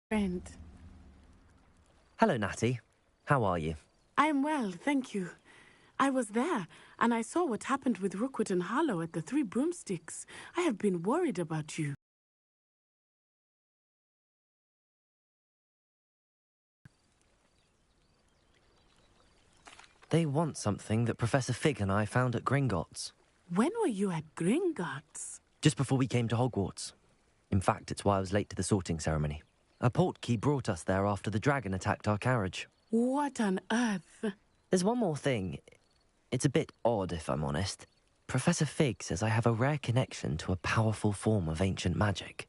Friend. Hello, Natty. How are you? I'm well, thank you. I was there, and I saw what happened with Rookwood and Harlow at the Three Broomsticks. I have been worried about you. They want something that Professor Fig and I found at Gringotts. When were you at Gringotts? Just before we came to Hogwarts. In fact, it's why I was late to the sorting ceremony. A portkey brought us there after the dragon attacked our carriage. What on earth? There's one more thing. It's a bit odd, if I'm honest. Professor Fig says I have a rare connection to a powerful form of ancient magic.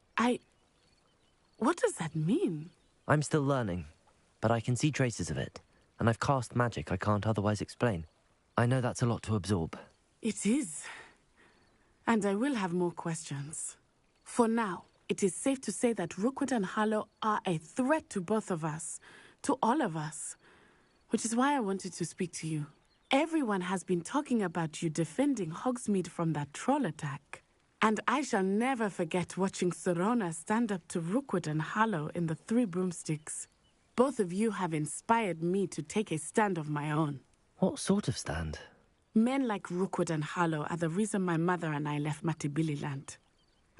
What does that mean? I'm still learning, but I can see traces of it, and I've cast magic I can't otherwise explain. I know that's a lot to absorb. It is. And I will have more questions. For now, it is safe to say that Rookwood and Harlow are a threat to both of us, to all of us, which is why I wanted to speak to you. Everyone has been talking about you defending Hogsmeade from that troll attack. And I shall never forget watching Serona stand up to Rookwood and Harlow in the Three Broomsticks. Both of you have inspired me to take a stand of my own. What sort of stand? Men like Rookwood and Harlow are the reason my mother and I left Matibililand.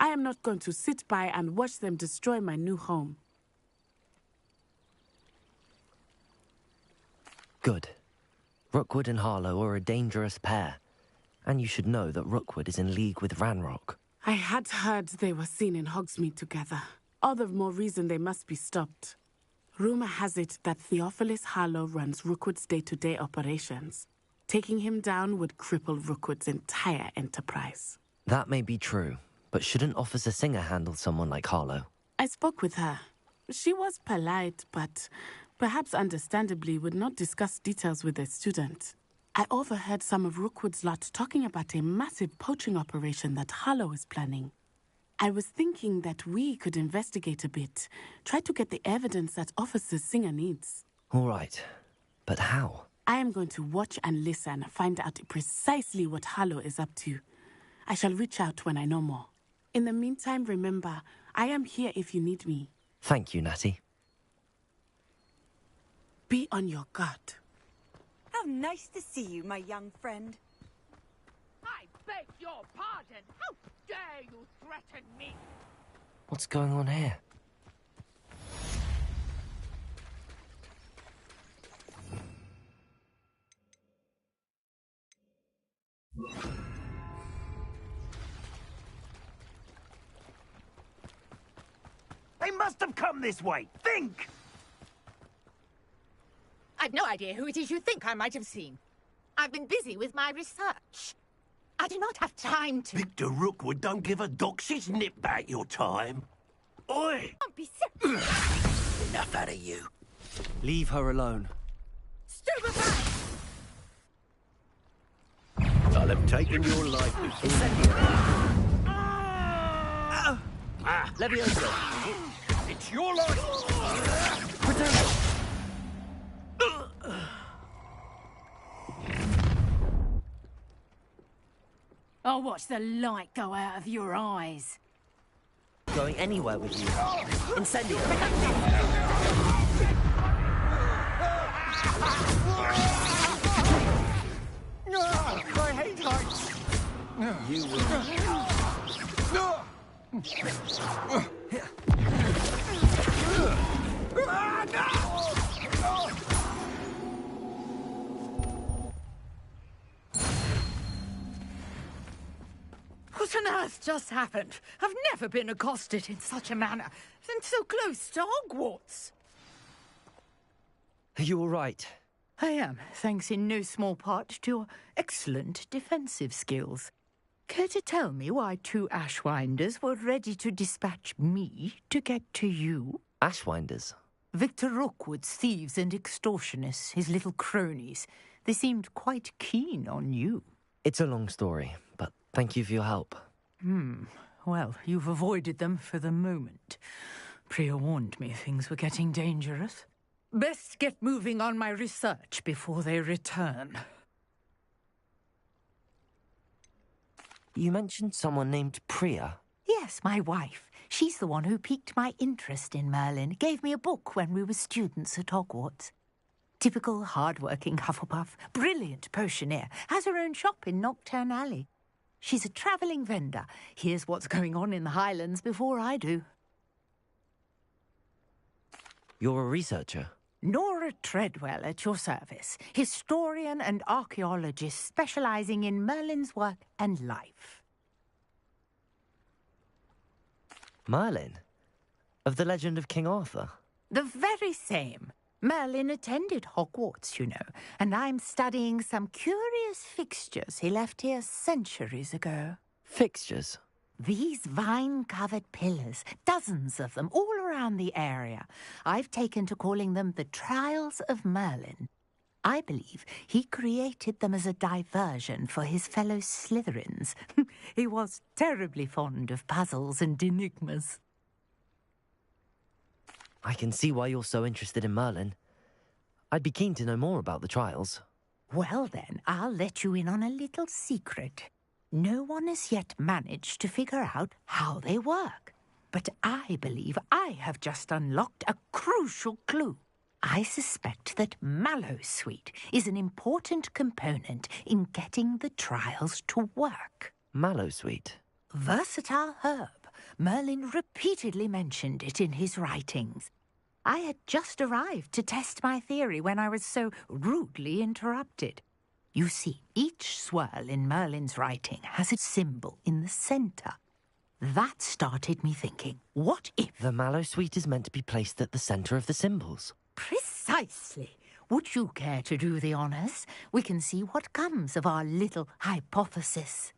I am not going to sit by and watch them destroy my new home. Good. Rookwood and Harlow are a dangerous pair. And you should know that Rookwood is in league with Ranrock. I had heard they were seen in Hogsmeade together. All the more reason they must be stopped. Rumor has it that Theophilus Harlow runs Rookwood's day-to-day operations. Taking him down would cripple Rookwood's entire enterprise. That may be true, but shouldn't Officer Singer handle someone like Harlow? I spoke with her. She was polite, but perhaps understandably would not discuss details with a student. I overheard some of Rookwood's lot talking about a massive poaching operation that Harlow is planning. I was thinking that we could investigate a bit, try to get the evidence that Officer Singer needs. All right, but how? I am going to watch and listen, find out precisely what Harlow is up to. I shall reach out when I know more. In the meantime, remember, I am here if you need me. Thank you, Natty. Be on your guard. How nice to see you, my young friend. I beg your pardon. How dare you threaten me? What's going on here? They must have come this way. Think! I've no idea who it is you think I might have seen. I've been busy with my research. I do not have time to... Victor Rookwood don't give a doxy's nip back your time. Oi! Don't be silly. Enough out of you. Leave her alone. Stupefy! I'll have taken your life. Leviosa! It's your life! Protect! I'll watch the light go out of your eyes. Going anywhere with you. Incendio! I hate heights! You will... What on earth just happened? I've never been accosted in such a manner, and so close to Hogwarts. Are you all right? I am, thanks in no small part to your excellent defensive skills. Care to tell me why two Ashwinders were ready to dispatch me to get to you? Ashwinders? Victor Rookwood's thieves and extortionists, his little cronies. They seemed quite keen on you. It's a long story, but thank you for your help. Well, you've avoided them for the moment. Priya warned me things were getting dangerous. Best get moving on my research before they return. You mentioned someone named Priya. Yes, my wife. She's the one who piqued my interest in Merlin, gave me a book when we were students at Hogwarts. Typical hard-working Hufflepuff, brilliant potioneer, has her own shop in Nocturne Alley. She's a travelling vendor. Here's what's going on in the Highlands before I do. You're a researcher? Nora Treadwell at your service, historian and archaeologist specialising in Merlin's work and life. Merlin? Of the legend of King Arthur? The very same. Merlin attended Hogwarts, you know, and I'm studying some curious fixtures he left here centuries ago. Fixtures? These vine-covered pillars, dozens of them, all around the area. I've taken to calling them the Trials of Merlin. I believe he created them as a diversion for his fellow Slytherins. He was terribly fond of puzzles and enigmas. I can see why you're so interested in Merlin. I'd be keen to know more about the trials. Well then, I'll let you in on a little secret. No one has yet managed to figure out how they work. But I believe I have just unlocked a crucial clue. I suspect that Mallowsweet is an important component in getting the trials to work. Mallowsweet? Versatile herb. Merlin repeatedly mentioned it in his writings. I had just arrived to test my theory when I was so rudely interrupted. You see, each swirl in Merlin's writing has a symbol in the centre. That started me thinking, what if... The Mallowsweet is meant to be placed at the centre of the symbols. Precisely. Would you care to do the honours? We can see what comes of our little hypothesis.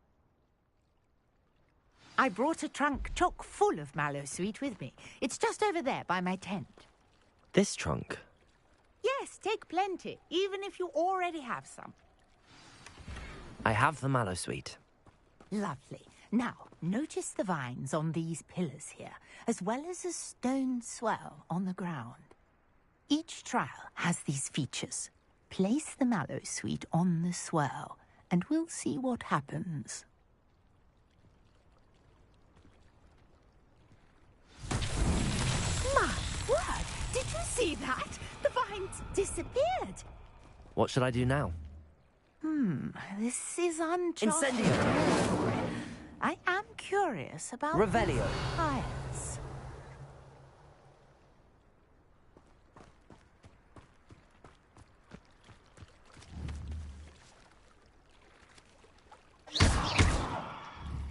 I brought a trunk chock full of Mallowsweet with me. It's just over there by my tent. This trunk? Yes, take plenty, even if you already have some. I have the Mallowsweet. Lovely. Now, notice the vines on these pillars here, as well as a stone swell on the ground. Each trial has these features. Place the Mallowsweet on the swirl, and we'll see what happens. My word! Did you see that? The vines disappeared. What should I do now? This is uncharted. Incendio! I am curious about... Revelio! Fires.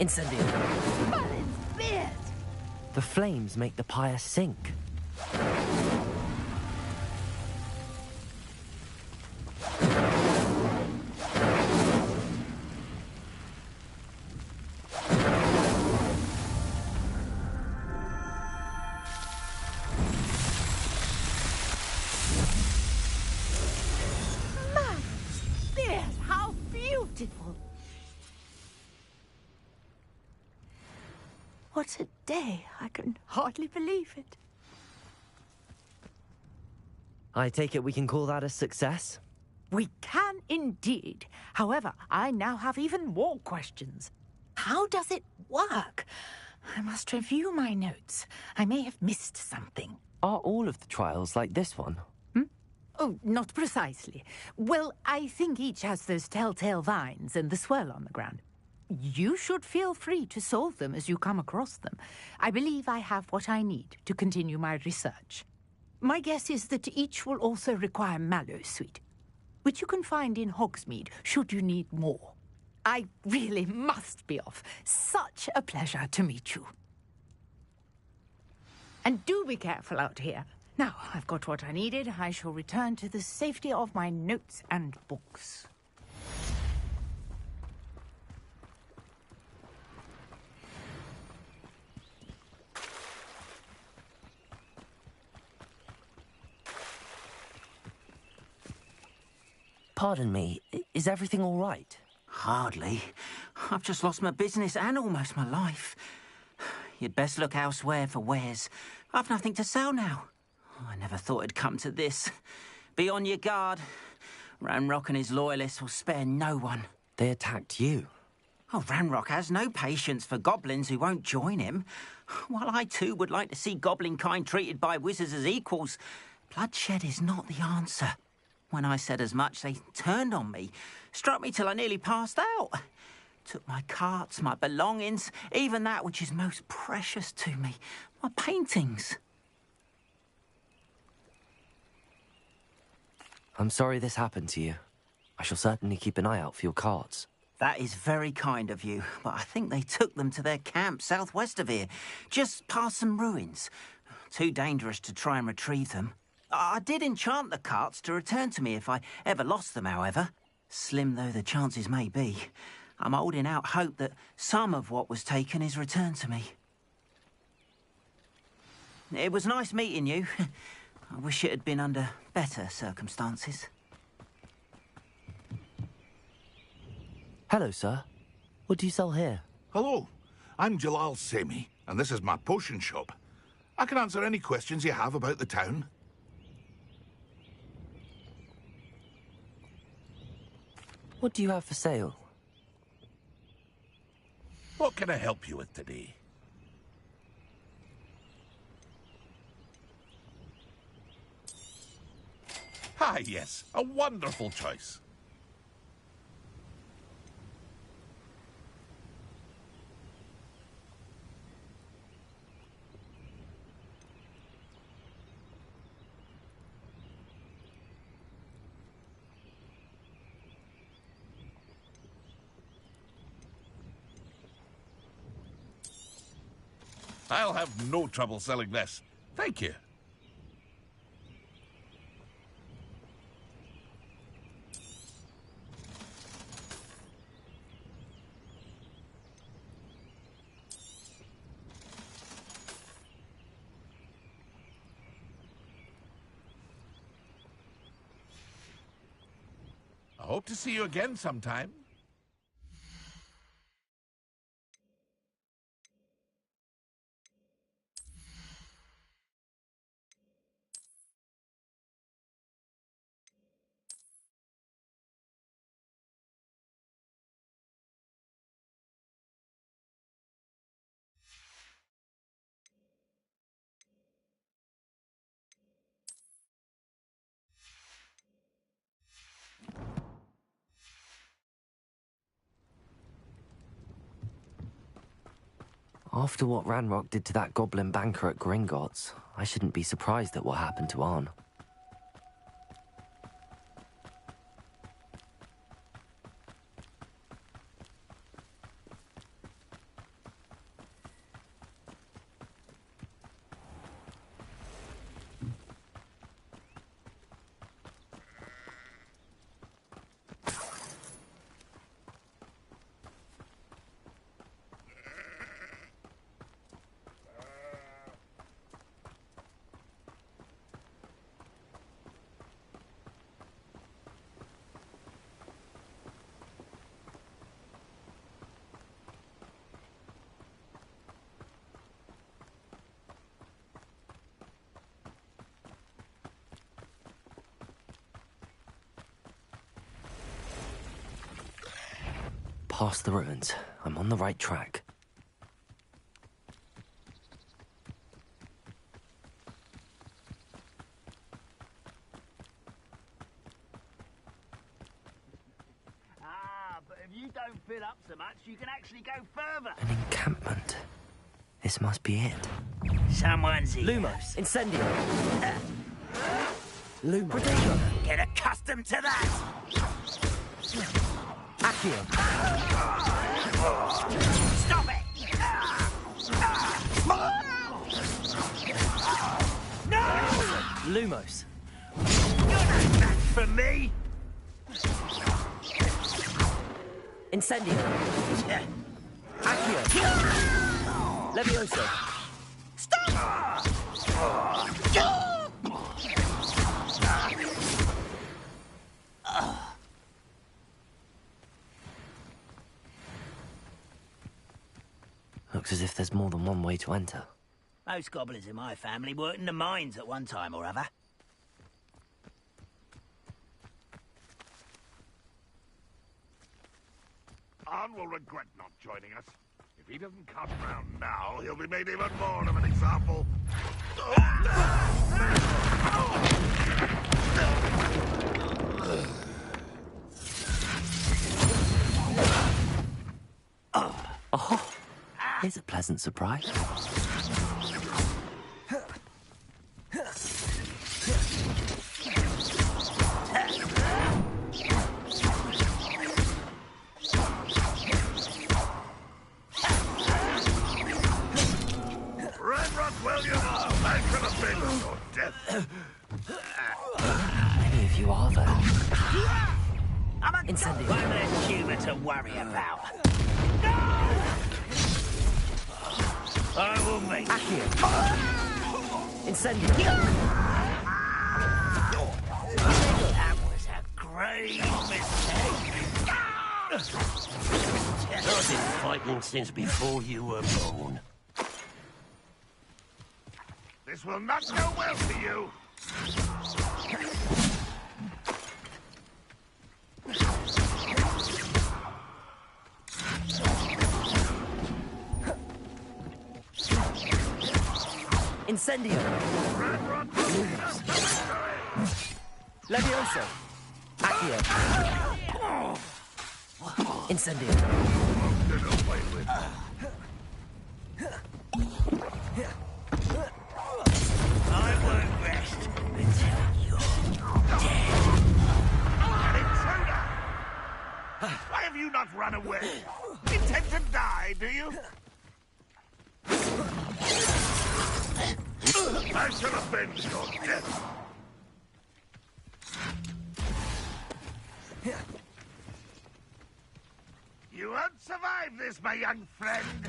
Incendio! Merlin's beard! The flames make the pyre sink. Merlin's beard! How beautiful! What a day! I can hardly believe it. I take it we can call that a success? We can indeed. However, I now have even more questions. How does it work? I must review my notes. I may have missed something. Are all of the trials like this one? Oh, not precisely. Well, I think each has those telltale vines and the swirl on the ground. You should feel free to solve them as you come across them. I believe I have what I need to continue my research. My guess is that each will also require Mallowsweet, which you can find in Hogsmeade should you need more. I really must be off. Such a pleasure to meet you. And do be careful out here. Now, I've got what I needed. I shall return to the safety of my notes and books. Pardon me, is everything all right? Hardly. I've just lost my business and almost my life. You'd best look elsewhere for wares. I've nothing to sell now. I never thought it'd come to this. Be on your guard. Ranrock and his loyalists will spare no one. They attacked you. Oh, Ranrock has no patience for goblins who won't join him. While I too would like to see goblin kind treated by wizards as equals, bloodshed is not the answer. When I said as much, they turned on me, struck me till I nearly passed out. Took my carts, my belongings, even that which is most precious to me, my paintings. I'm sorry this happened to you. I shall certainly keep an eye out for your cards. That is very kind of you, but I think they took them to their camp southwest of here, just past some ruins. Too dangerous to try and retrieve them. I did enchant the carts to return to me if I ever lost them, however. Slim though the chances may be, I'm holding out hope that some of what was taken is returned to me. It was nice meeting you. I wish it had been under better circumstances. Hello, sir. What do you sell here? Hello, I'm Jalal Semi, and this is my potion shop. I can answer any questions you have about the town. What do you have for sale? What can I help you with today? Ah, yes, a wonderful choice. I'll have no trouble selling this. Thank you. I hope to see you again sometime. After what Ranrock did to that goblin banker at Gringotts, I shouldn't be surprised at what happened to Arn. Past the ruins. I'm on the right track. But if you don't fill up so much, you can actually go further. An encampment. This must be it. Someone's here. Lumos! Incendio! Lumos! Get accustomed to that! Accio! Stop it! No! Lumos! You're not back for me! Incendio! Accio! Levioso! Stop! Looks as if there's more than one way to enter. Most goblins in my family worked in the mines at one time or other. Arn will regret not joining us. If he doesn't come round now, he'll be made even more of an example. Oh, here's a pleasant surprise. Many of you are there. I'm a Incendio. one less humour to worry about. I will make Accio. Incendio. That was a great mistake. I've been fighting since before you were born. This will not go well for you. Incendio. Levioso. Accio. Incendio. I won't rest until you're dead. Intruder! Why have you not run away? Intend to die, do you? I shall avenge your death. You won't survive this, my young friend.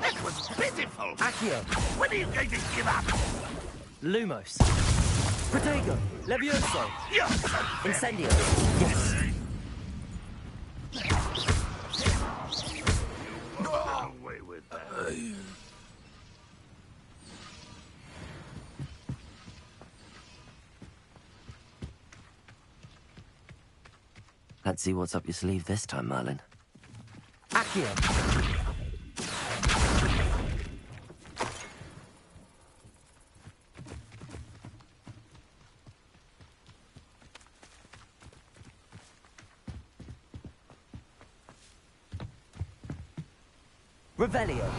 That was pitiful. Accio. When are you going to give up? Lumos. Protego. Levioso. You're so Incendio. Yes. get away with that. Let's see what's up your sleeve this time, Merlin. Accio. Revelio.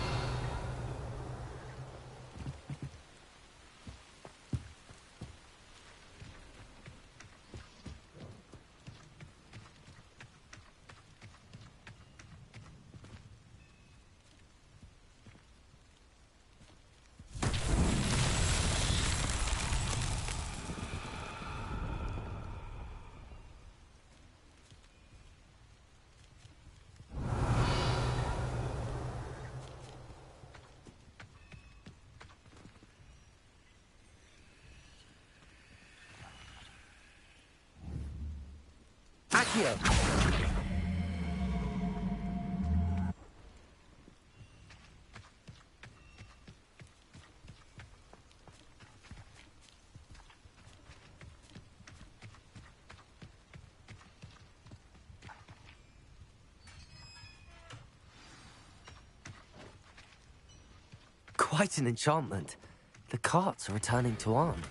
Accio. Quite an enchantment. The carts are returning to Arn.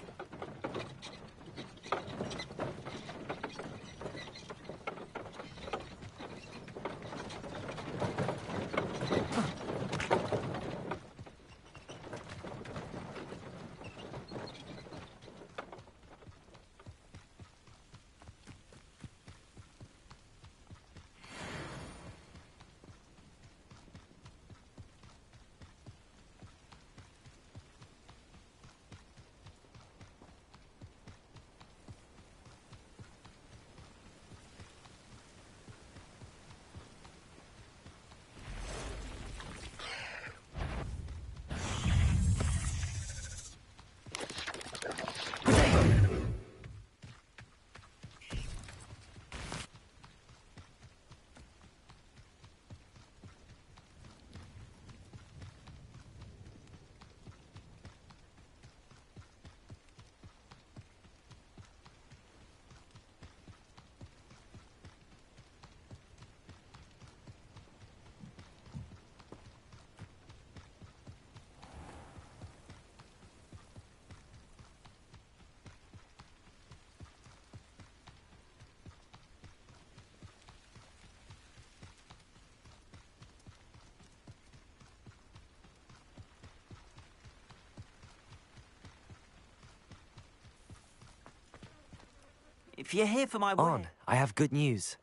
If you're here for my On, I have good news.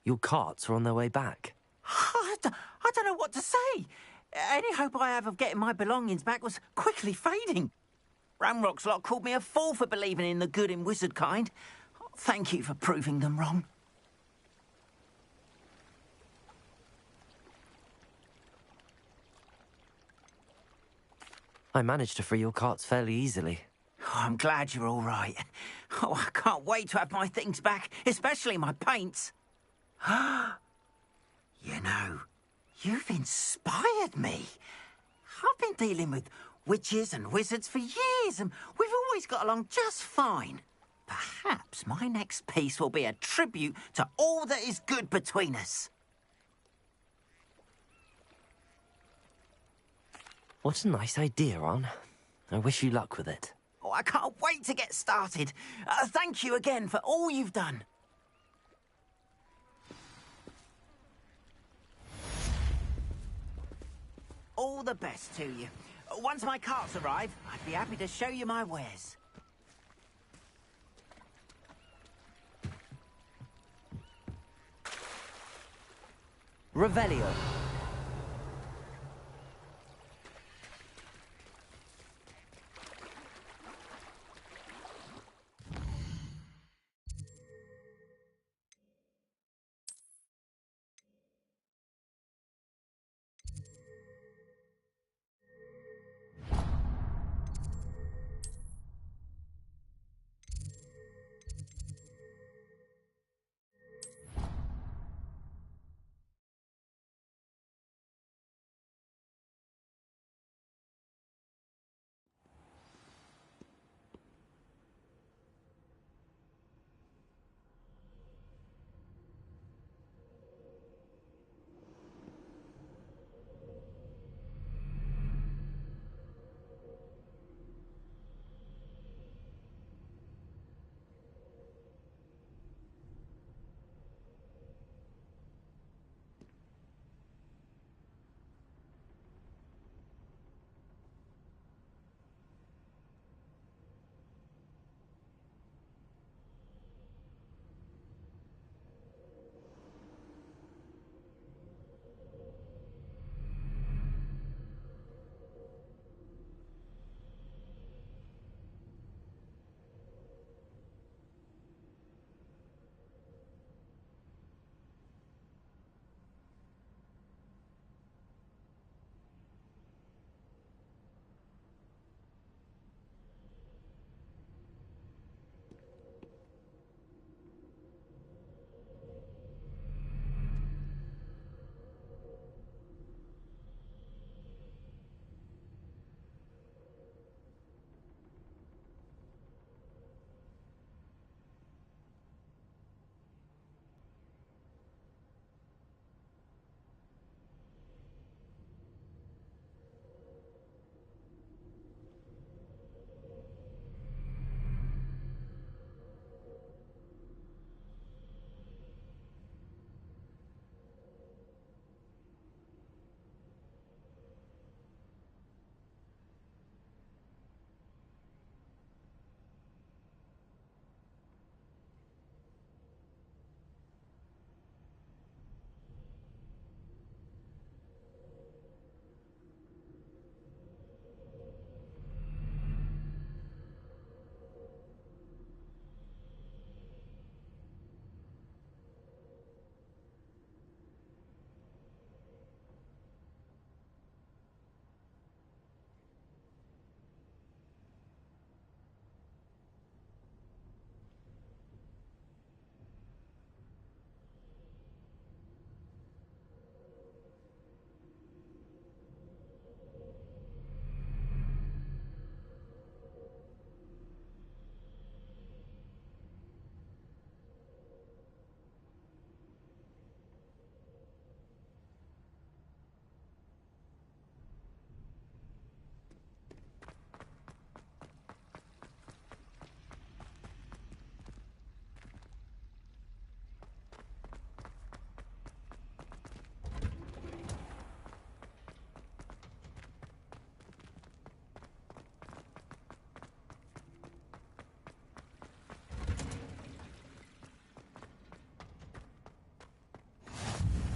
Your carts are on their way back. I don't know what to say. Any hope I have of getting my belongings back was quickly fading. Ramrock's lot called me a fool for believing in the good in wizard kind. Thank you for proving them wrong. I managed to free your carts fairly easily. Oh, I'm glad you're all right. Oh, I can't wait to have my things back, especially my paints. You know, you've inspired me. I've been dealing with witches and wizards for years, and we've always got along just fine. Perhaps my next piece will be a tribute to all that is good between us. What a nice idea, On. I wish you luck with it. Oh, I can't wait to get started. Thank you again for all you've done. All the best to you. Once my carts arrive, I'd be happy to show you my wares. Revelio.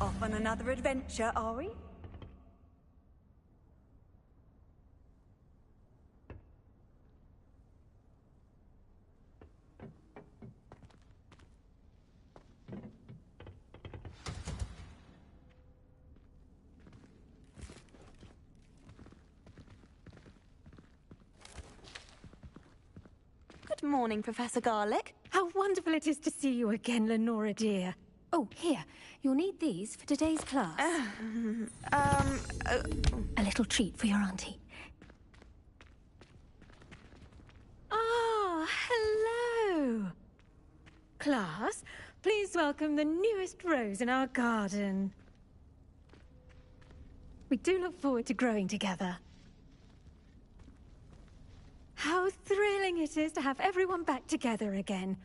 Off on another adventure, are we? Good morning, Professor Garlick. How wonderful it is to see you again, Lenora dear. Oh, here. You'll need these for today's class. A little treat for your auntie. Ah, hello. Class, please welcome the newest rose in our garden. We do look forward to growing together. How thrilling it is to have everyone back together again.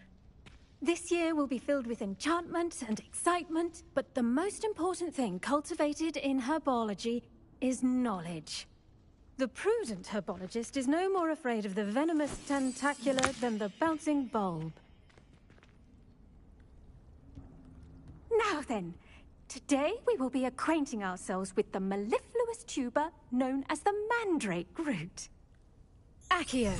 This year will be filled with enchantment and excitement, but the most important thing cultivated in herbology is knowledge. The prudent herbologist is no more afraid of the venomous tentacular than the bouncing bulb. Now then, today we will be acquainting ourselves with the mellifluous tuber known as the mandrake root. Accio.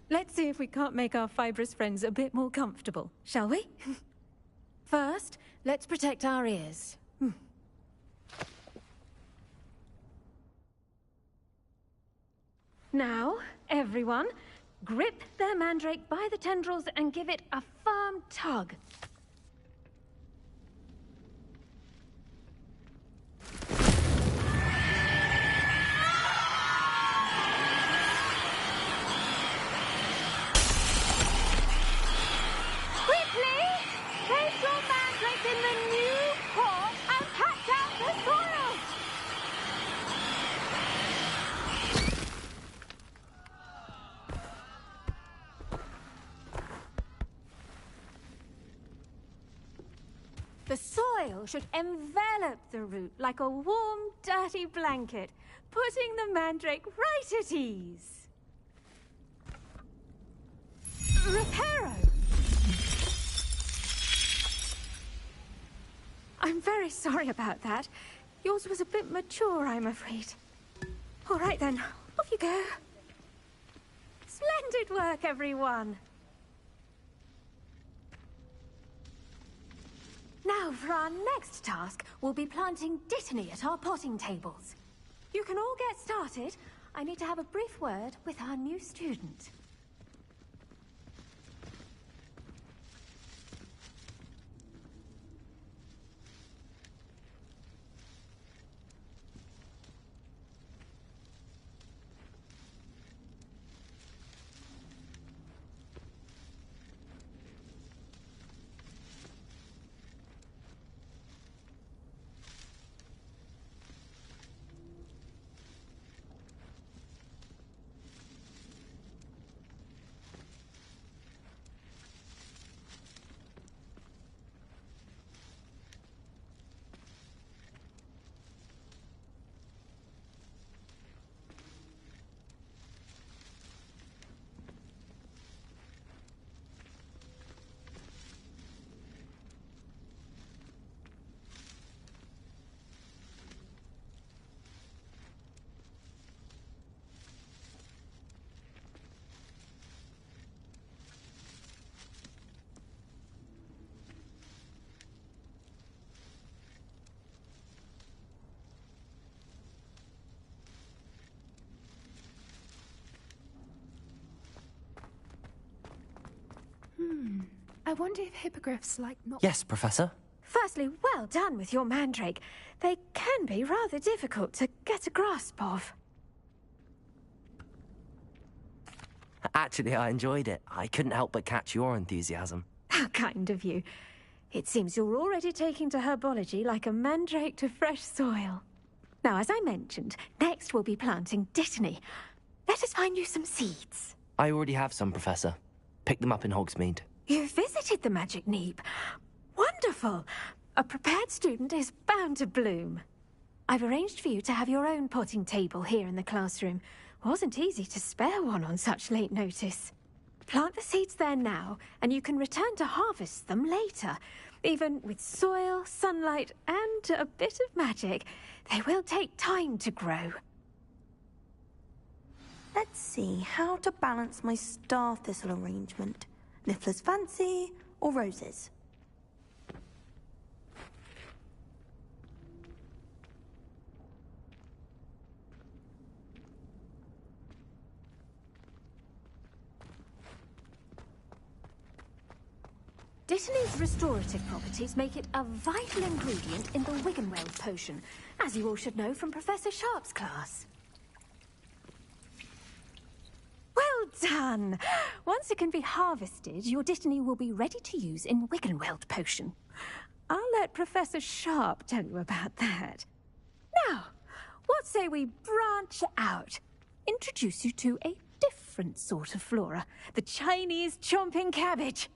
Let's see if we can't make our fibrous friends a bit more comfortable, shall we? First, let's protect our ears. Now, everyone, grip their mandrake by the tendrils and give it a firm tug. The soil should envelop the root like a warm, dirty blanket, putting the mandrake right at ease. Reparo! I'm very sorry about that. Yours was a bit mature, I'm afraid. All right then, off you go. Splendid work, everyone. Now, for our next task, we'll be planting dittany at our potting tables. You can all get started. I need to have a brief word with our new student. I wonder if hippogriffs like not... Yes, Professor. Firstly, well done with your mandrake. They can be rather difficult to get a grasp of. Actually, I enjoyed it. I couldn't help but catch your enthusiasm. How kind of you. It seems you're already taking to herbology like a mandrake to fresh soil. Now, as I mentioned, next we'll be planting dittany. Let us find you some seeds. I already have some, Professor. Picked them up in Hogsmeade. You visited the Magic Neep. Wonderful. A prepared student is bound to bloom. I've arranged for you to have your own potting table here in the classroom. Wasn't easy to spare one on such late notice. Plant the seeds there now, and you can return to harvest them later. Even with soil, sunlight, and a bit of magic, they will take time to grow. Let's see how to balance my star thistle arrangement. Niffler's fancy or roses? Dittany's restorative properties make it a vital ingredient in the Wiggenweld potion, as you all should know from Professor Sharp's class. Well done! Once it can be harvested, your Dittany will be ready to use in Wiggenweld potion. I'll let Professor Sharp tell you about that. Now, what say we branch out? Introduce you to a different sort of flora, the Chinese chomping cabbage.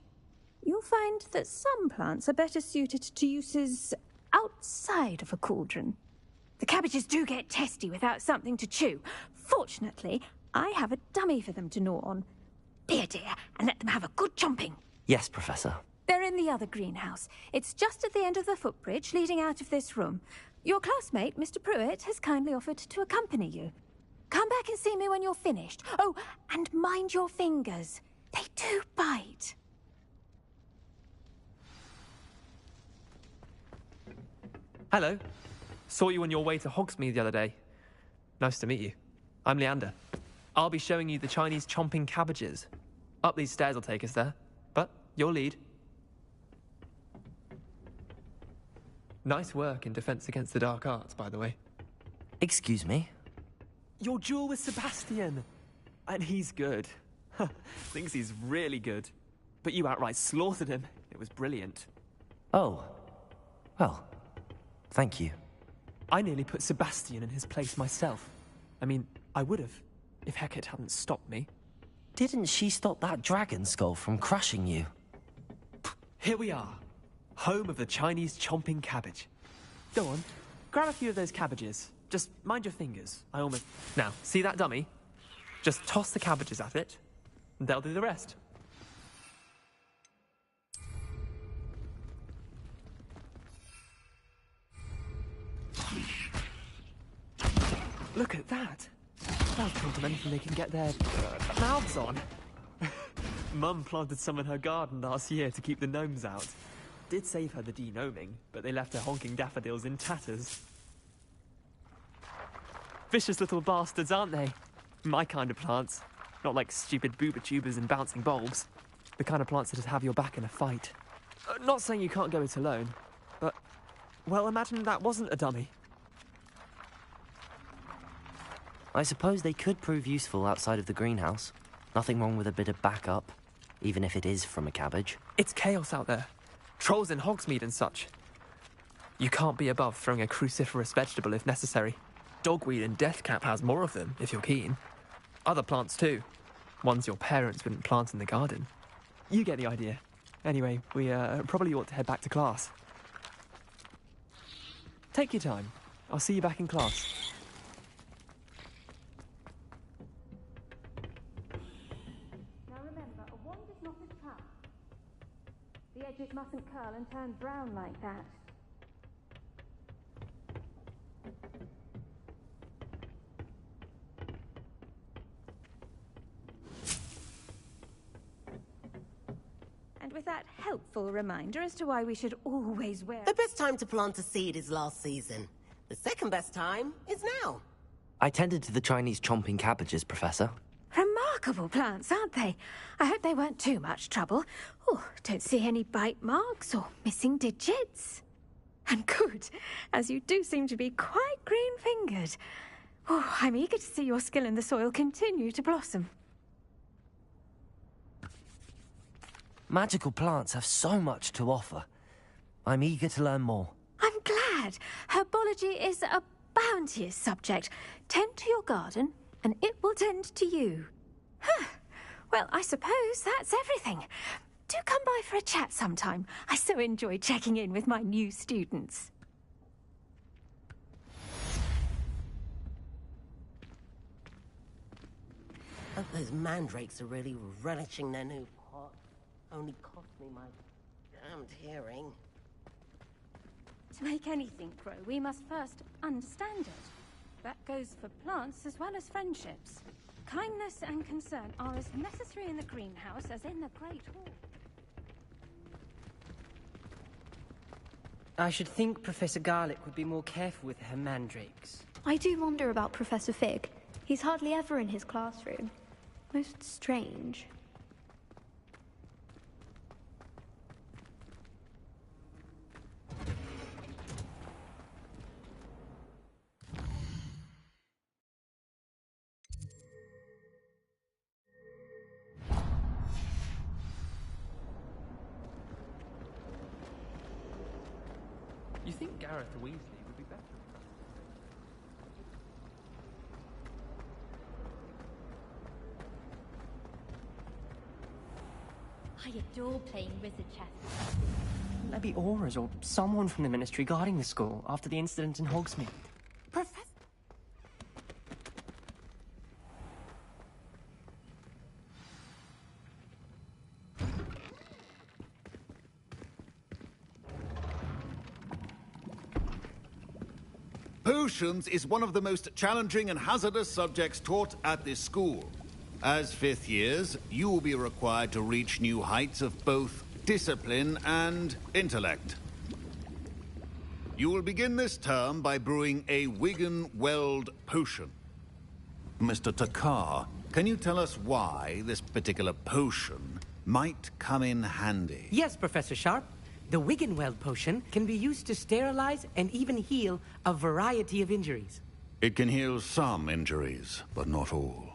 You'll find that some plants are better suited to uses outside of a cauldron. The cabbages do get testy without something to chew. Fortunately, I have a dummy for them to gnaw on. Be a dear and let them have a good chomping. Yes, Professor. They're in the other greenhouse. It's just at the end of the footbridge leading out of this room. Your classmate, Mr. Pruitt, has kindly offered to accompany you. Come back and see me when you're finished. Oh, and mind your fingers. They do bite. Hello. Saw you on your way to Hogsmeade the other day. Nice to meet you. I'm Leander. I'll be showing you the Chinese chomping cabbages. Up these stairs will take us there, but you'll lead. Nice work in Defense Against the Dark Arts, by the way. Excuse me? Your duel with Sebastian. And he's good. Thinks he's really good. But you outright slaughtered him. It was brilliant. Oh. Well, thank you. I nearly put Sebastian in his place myself. I mean, I would have, if Hecate hadn't stopped me. Didn't she stop that dragon skull from crushing you? Here we are. Home of the Chinese chomping cabbage. Go on, grab a few of those cabbages. Just mind your fingers. Now, see that dummy? Just toss the cabbages at it, and they'll do the rest. Look at that. They'll taunt them anything they can get their mouths on. Mum planted some in her garden last year to keep the gnomes out. Did save her the de-gnoming, but they left her honking daffodils in tatters. Vicious little bastards, aren't they? My kind of plants. Not like stupid booba tubers and bouncing bulbs. The kind of plants that just have your back in a fight. Not saying you can't go it alone, but, well, imagine that wasn't a dummy. I suppose they could prove useful outside of the greenhouse. Nothing wrong with a bit of backup, even if it is from a cabbage. It's chaos out there. Trolls in Hogsmeade and such. You can't be above throwing a cruciferous vegetable if necessary. Dogweed and deathcap has more of them, if you're keen. Other plants too. Ones your parents wouldn't plant in the garden. You get the idea. Anyway, we probably ought to head back to class. Take your time. I'll see you back in class. Now remember, a wand is not a cup. The edges mustn't curl and turn brown like that. And with that helpful reminder as to why we should always wear... The best time to plant a seed is last season. The second best time is now. I tended to the Chinese chomping cabbages, Professor. Remarkable plants, aren't they? I hope they weren't too much trouble. Oh, don't see any bite marks or missing digits. And good, as you do seem to be quite green-fingered. Oh, I'm eager to see your skill in the soil continue to blossom. Magical plants have so much to offer. I'm eager to learn more. I'm glad. Herbology is a bounteous subject. Tend to your garden, and it will tend to you. Huh. Well, I suppose that's everything. Do come by for a chat sometime. I so enjoy checking in with my new students. Hope those mandrakes are really relishing their new pot. Only cost me my damned hearing. To make anything grow, we must first understand it. That goes for plants as well as friendships. Kindness and concern are as necessary in the greenhouse as in the Great Hall. I should think Professor Garlick would be more careful with her mandrakes. I do wonder about Professor Fig. He's hardly ever in his classroom. Most strange. You think Gareth Weasley would be better? I adore playing wizard chess. Maybe Aurors or someone from the Ministry guarding the school after the incident in Hogsmeade. Professor... Potions is one of the most challenging and hazardous subjects taught at this school. As fifth years, you will be required to reach new heights of both discipline and intellect. You will begin this term by brewing a Wigan-Weld potion. Mr. Takar, can you tell us why this particular potion might come in handy? Yes, Professor Sharp. The Wiggenweld potion can be used to sterilize and even heal a variety of injuries. It can heal some injuries, but not all.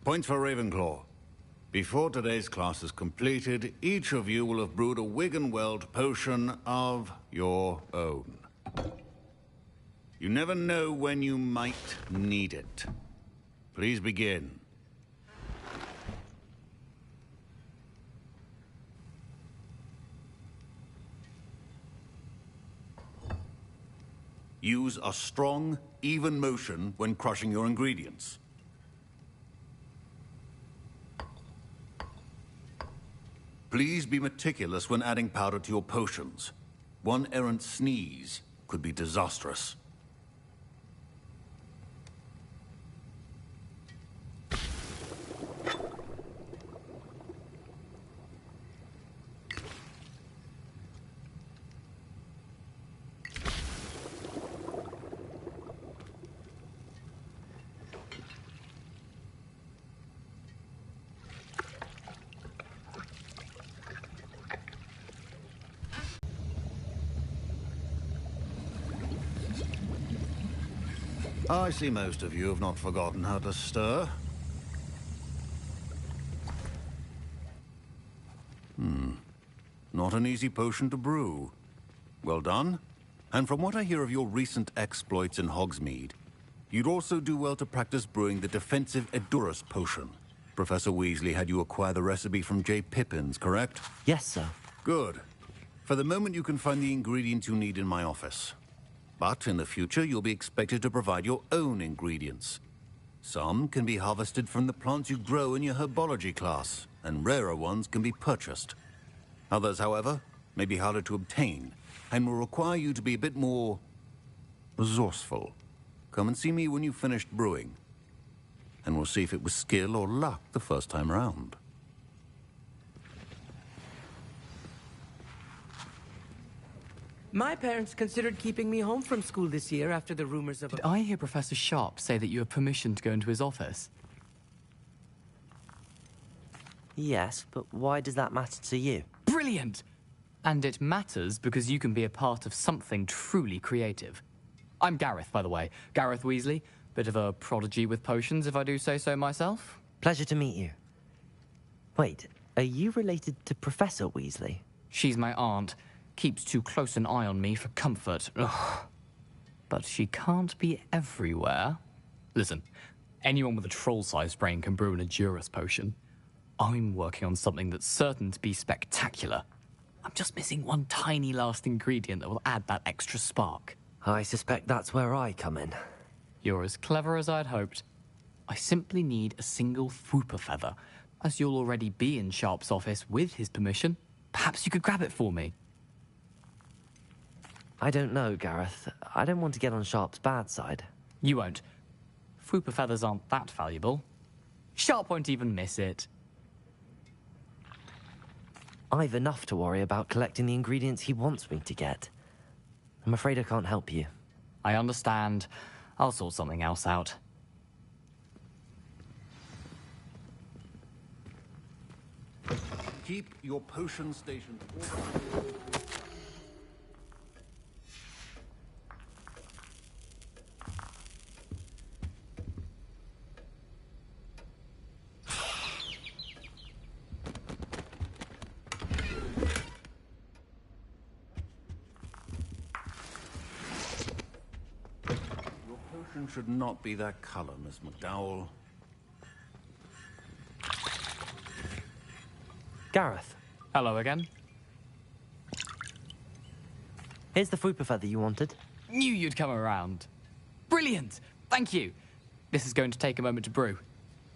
Points for Ravenclaw. Before today's class is completed, each of you will have brewed a Wiggenweld potion of your own. You never know when you might need it. Please begin. Use a strong, even motion when crushing your ingredients. Please be meticulous when adding powder to your potions. One errant sneeze could be disastrous. I see most of you have not forgotten how to stir. Not an easy potion to brew. Well done. And from what I hear of your recent exploits in Hogsmeade, you'd also do well to practice brewing the defensive Edurus potion. Professor Weasley had you acquire the recipe from J. Pippin's, correct? Yes, sir. Good. For the moment, you can find the ingredients you need in my office. But in the future, you'll be expected to provide your own ingredients. Some can be harvested from the plants you grow in your herbology class, and rarer ones can be purchased. Others, however, may be harder to obtain, and will require you to be a bit more resourceful. Come and see me when you've finished brewing, and we'll see if it was skill or luck the first time around. My parents considered keeping me home from school this year after the rumors of... Did I hear Professor Sharp say that you have permission to go into his office? Yes, but why does that matter to you? Brilliant! And it matters because you can be a part of something truly creative. I'm Gareth, by the way. Gareth Weasley. Bit of a prodigy with potions, if I do say so myself. Pleasure to meet you. Wait, are you related to Professor Weasley? She's my aunt. Keeps too close an eye on me for comfort. Ugh. But she can't be everywhere. Listen, anyone with a troll-sized brain can brew an Edurus potion. I'm working on something that's certain to be spectacular. I'm just missing one tiny last ingredient that will add that extra spark. I suspect that's where I come in. You're as clever as I'd hoped. I simply need a single Fooper feather. As you'll already be in Sharp's office with his permission, perhaps you could grab it for me. I don't know, Gareth. I don't want to get on Sharp's bad side. You won't. Fooper feathers aren't that valuable. Sharp won't even miss it. I've enough to worry about collecting the ingredients he wants me to get. I'm afraid I can't help you. I understand. I'll sort something else out. Keep your potion stations. Your potion should not be that color, Miss McDowell. Gareth. Hello again. Here's the Fooper feather you wanted. Knew you'd come around. Brilliant! Thank you. This is going to take a moment to brew.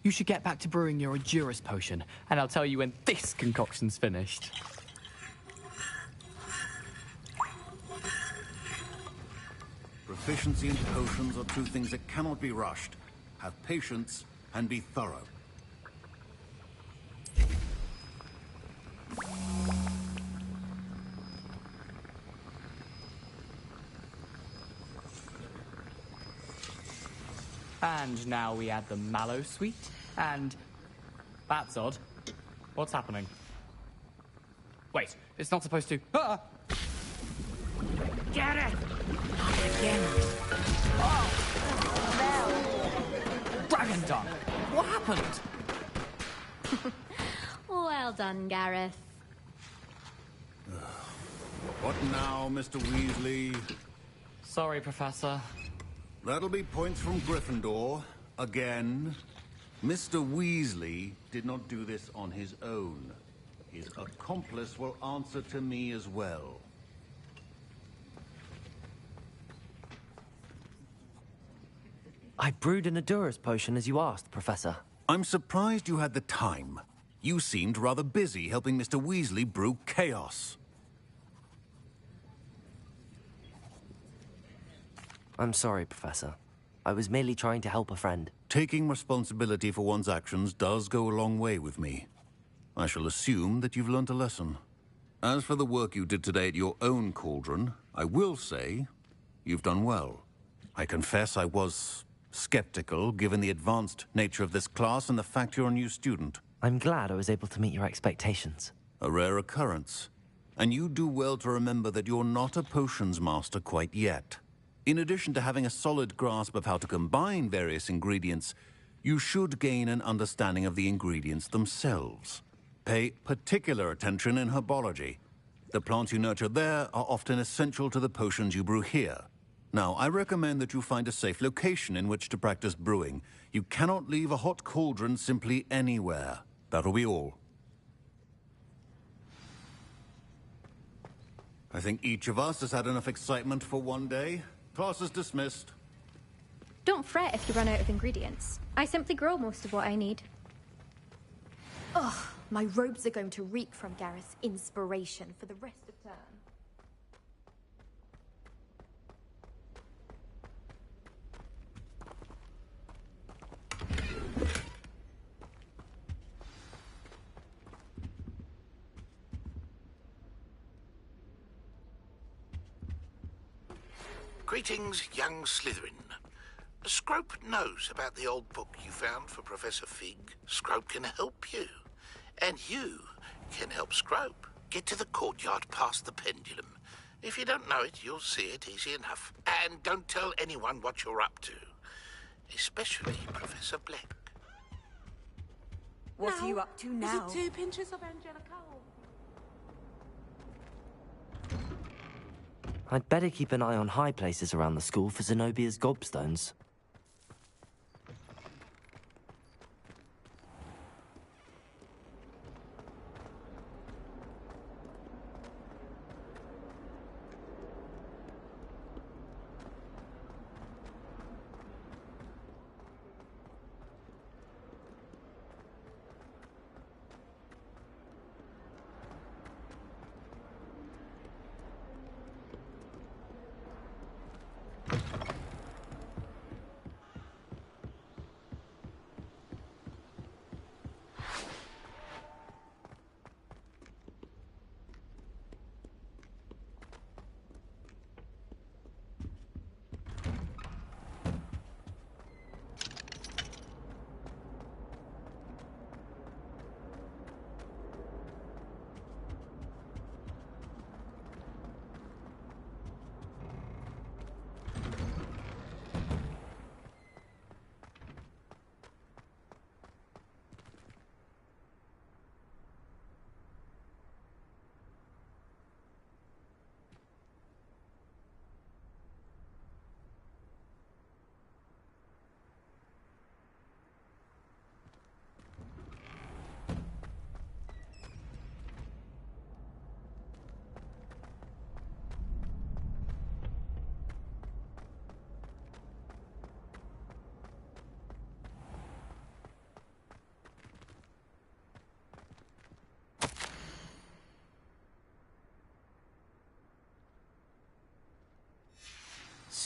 You should get back to brewing your Endurus potion, and I'll tell you when this concoction's finished. Proficiency and potions are two things that cannot be rushed. Have patience and be thorough. And now we add the mallow sweet, and... That's odd. What's happening? Wait, it's not supposed to... Ah! Get it! Again. Oh! Dragon Dunk! What happened? Well done, Gareth. What now, Mr. Weasley? Sorry, Professor. That'll be points from Gryffindor. Again. Mr. Weasley did not do this on his own. His accomplice will answer to me as well. I brewed an Endurus potion as you asked, Professor. I'm surprised you had the time. You seemed rather busy helping Mr. Weasley brew chaos. I'm sorry, Professor. I was merely trying to help a friend. Taking responsibility for one's actions does go a long way with me. I shall assume that you've learnt a lesson. As for the work you did today at your own cauldron, I will say you've done well. I confess I was skeptical, given the advanced nature of this class and the fact you're a new student. I'm glad I was able to meet your expectations. A rare occurrence. And you do well to remember that you're not a potions master quite yet. In addition to having a solid grasp of how to combine various ingredients, you should gain an understanding of the ingredients themselves. Pay particular attention in herbology. The plants you nurture there are often essential to the potions you brew here. Now, I recommend that you find a safe location in which to practice brewing. You cannot leave a hot cauldron simply anywhere. That'll be all. I think each of us has had enough excitement for one day. Class is dismissed. Don't fret if you run out of ingredients. I simply grow most of what I need. Ugh, my robes are going to reek from Gareth's inspiration for the rest of term. Greetings, young Slytherin. Scrope knows about the old book you found for Professor Fig. Scrope can help you. And you can help Scrope. Get to the courtyard past the pendulum. If you don't know it, you'll see it easy enough. And don't tell anyone what you're up to. Especially Professor Black. What are you up to now? Is it 2 pinches of Angelica? I'd better keep an eye on high places around the school for Zenobia's gobstones.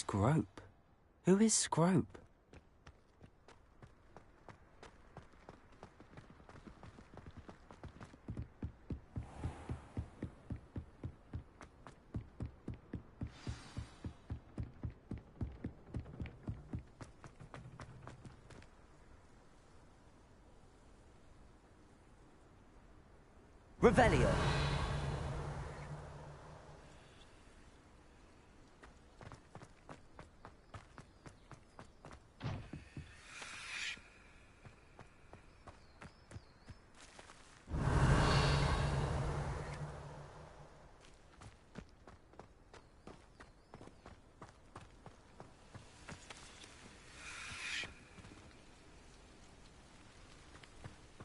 Scrope? Who is Scrope? Revelio.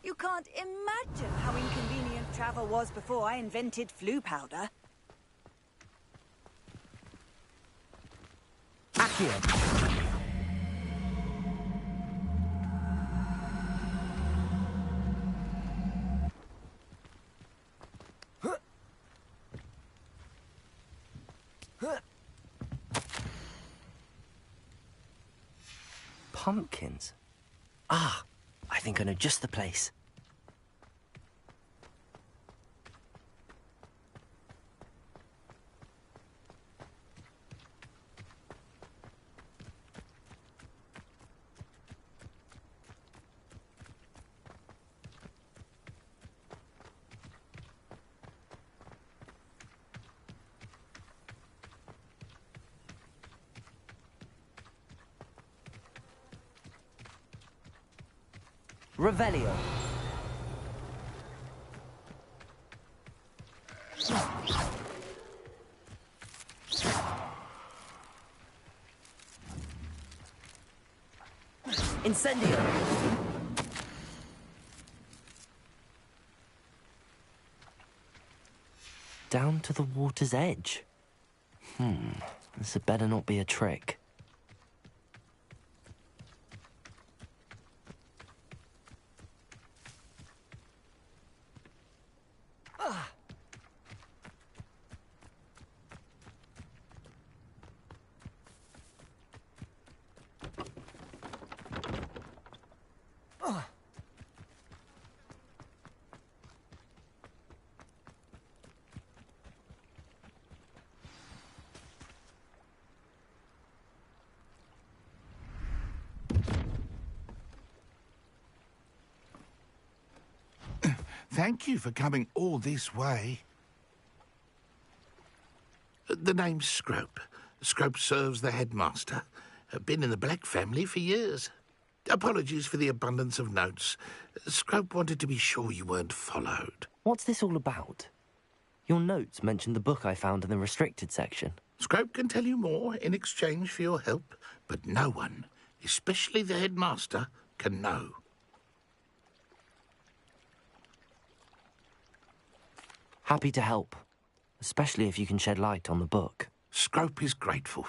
You can't imagine how inconvenient travel was before I invented flu powder. Accio. Pumpkins? Ah, I think I know just the place. Revelio. Incendio. Down to the water's edge. This had better not be a trick. Thank you for coming all this way. The name's Scrope. Scrope serves the headmaster. Been in the Black family for years. Apologies for the abundance of notes. Scrope wanted to be sure you weren't followed. What's this all about? Your notes mentioned the book I found in the restricted section. Scrope can tell you more in exchange for your help, but no one, especially the headmaster, can know. Happy to help, especially if you can shed light on the book. Scrope is grateful.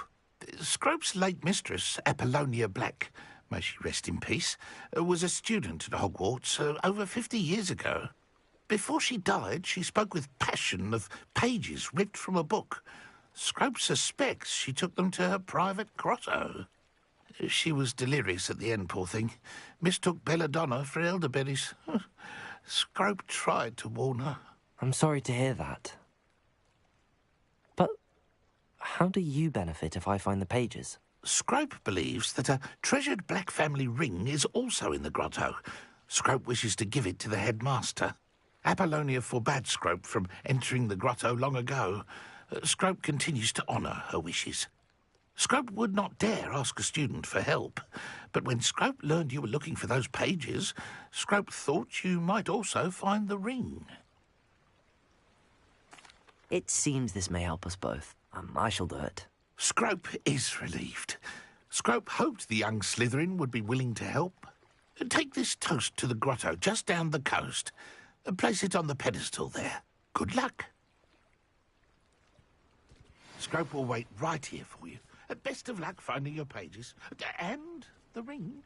Scrope's late mistress, Apollonia Black, may she rest in peace, was a student at Hogwarts over 50 years ago. Before she died, she spoke with passion of pages ripped from a book. Scrope suspects she took them to her private grotto. She was delirious at the end, poor thing. Mistook belladonna for elderberries. Scrope tried to warn her. I'm sorry to hear that. But how do you benefit if I find the pages? Scrope believes that a treasured Black family ring is also in the grotto. Scrope wishes to give it to the headmaster. Apollonia forbade Scrope from entering the grotto long ago. Scrope continues to honour her wishes. Scrope would not dare ask a student for help, but when Scrope learned you were looking for those pages, Scrope thought you might also find the ring. It seems this may help us both. I shall do it. Scrope is relieved. Scrope hoped the young Slytherin would be willing to help. Take this toast to the grotto just down the coast. Place it on the pedestal there. Good luck. Scrope will wait right here for you. Best of luck finding your pages. And the ring.